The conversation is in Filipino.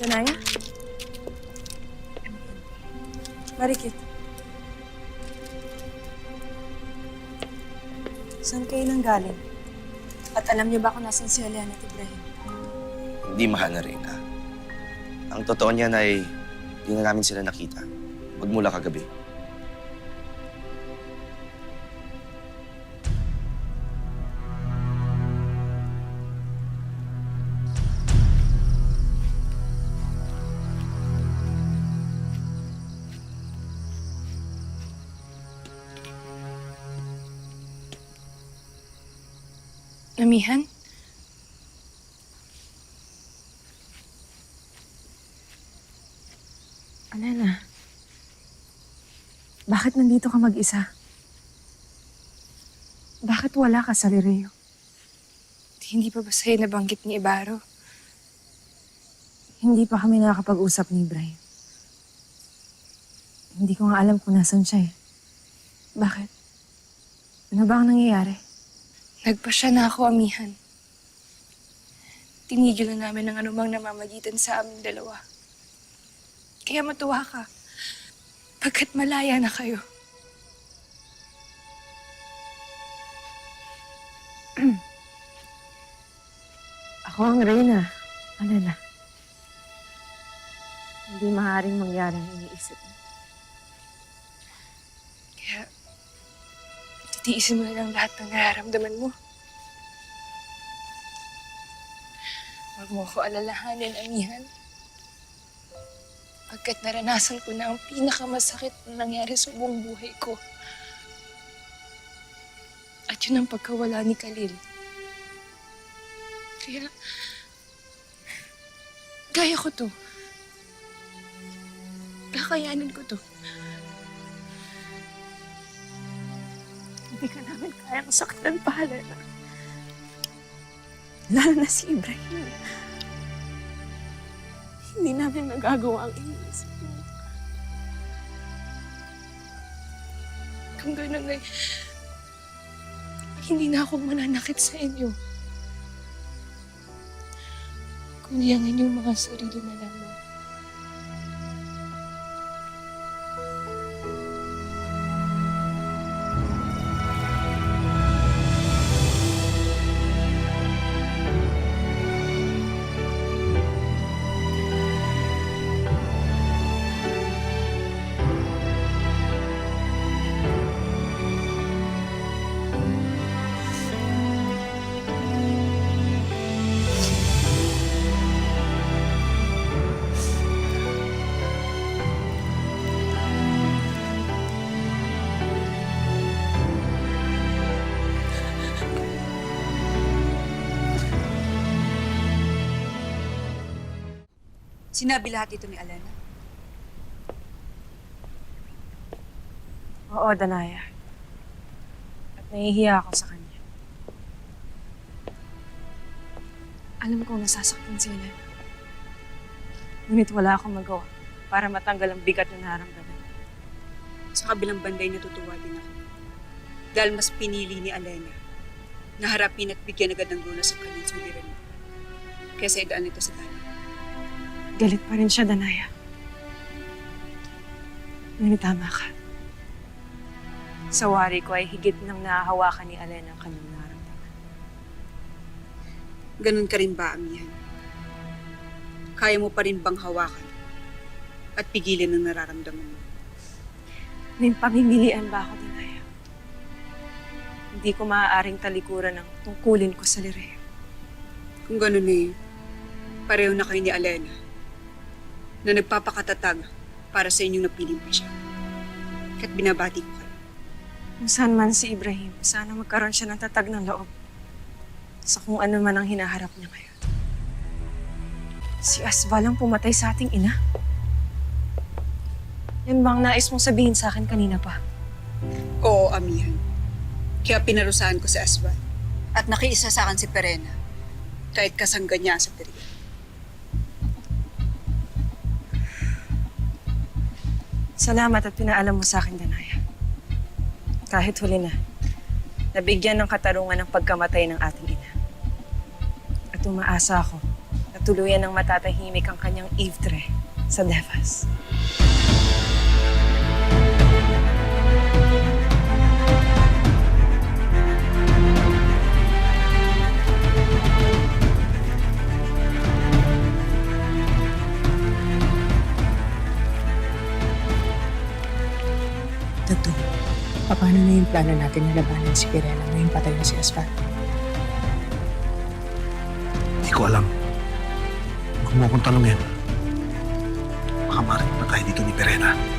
Danaya? Marikit. Saan kayo nang galing? At alam niyo ba kung nasan si Alena at Ibrahim? Hindi mahal na rin, ha? Ang totoo niyan ay hindi na namin sila nakita. Magmula kagabi. Amihan? Alena, bakit nandito ka mag-isa? Bakit wala ka sa Lireo? Hindi pa ba sa'yo nabanggit ni Ibarro? Hindi pa kami nakakapag-usap ni Ibrahim. Hindi ko nga alam kung nasan siya eh. Bakit? Ano ba ang nangyayari? Nagpasya na ako, amihan. Tinigil na namin ang anumang namamagitan sa aming dalawa. Kaya matuwa ka, pagkat malaya na kayo. Ako ang Reyna. Alena. Hindi maaaring mangyari ang iniisip mo. Kaya, titiisin mo na lang lahat ng nararamdaman mo. Huwag mo ako alalahanin, amihan. Pagkat naranasan ko na ang pinakamasakit na nangyari sa buong buhay ko. At yun ang pagkawala ni Khalil. Kaya, gaya ko to. Kakayanin ko to. Hindi ka namin kayang saktan pa, Alena. Lalo na si Ibrahim. Hindi namin magagawa ang iniisip mo. Kung ganun ay, hindi na ako mananakit sa inyo. Kundi ang inyong mga sarili na lamang. Sinabi lahat ito ni Alena? Oo, Danaya. At nahihiya ako sa kanya. Alam kong nasasaktan si Alena. Ngunit wala akong magawa para matanggal ang bigat na nararamdaman. Sa kabilang banday natutuwa din ako. Dahil mas pinili ni Alena na harapin at bigyan agad ng lunas ang kanyang suliranin kaysa idaan ito sa galit. Galit pa rin siya, Danaya. Ngunit tama ka. Sa wari ko ay higit nang nahahawakan ni Alena ang kanyang nararamdaman. Ganun ka rin ba, amihan? Kaya mo pa rin bang hawakan at pigilan ang nararamdaman mo? May pamimilian ba ako, Danaya? Hindi ko maaaring talikuran ang tungkulin ko sa Lireo. Kung ganun eh, pareho na kayo ni Alena na nagpapakatatag para sa inyong napiling pa siya. Kaya't binabati ko kayo. Kung saan man si Ibrahim, sana magkaroon siya ng tatag ng loob sa kung ano man ang hinaharap niya ngayon. Si Asbal ang pumatay sa ating ina. Yan bang nais mong sabihin sa akin kanina pa? Oo, amihan. Kaya pinarusahan ko si Asbal. At nakiisa sa akin si Perena. Kahit kasangga niya sa period. Salamat at pinaalam mo sa akin, Danaya. Kahit huli na, nabigyan ng katarungan ng pagkamatay ng ating ina. At umaasa ako na tuluyan ng matatahimik ang kanyang Ivtre sa Devas. Tato, paano na yung plano natin na labanan si Pirela ngayong patay na si Asfal? Hindi ko alam. Huwag mo akong tanungin. Baka marinig pa tayo dito ni Perena.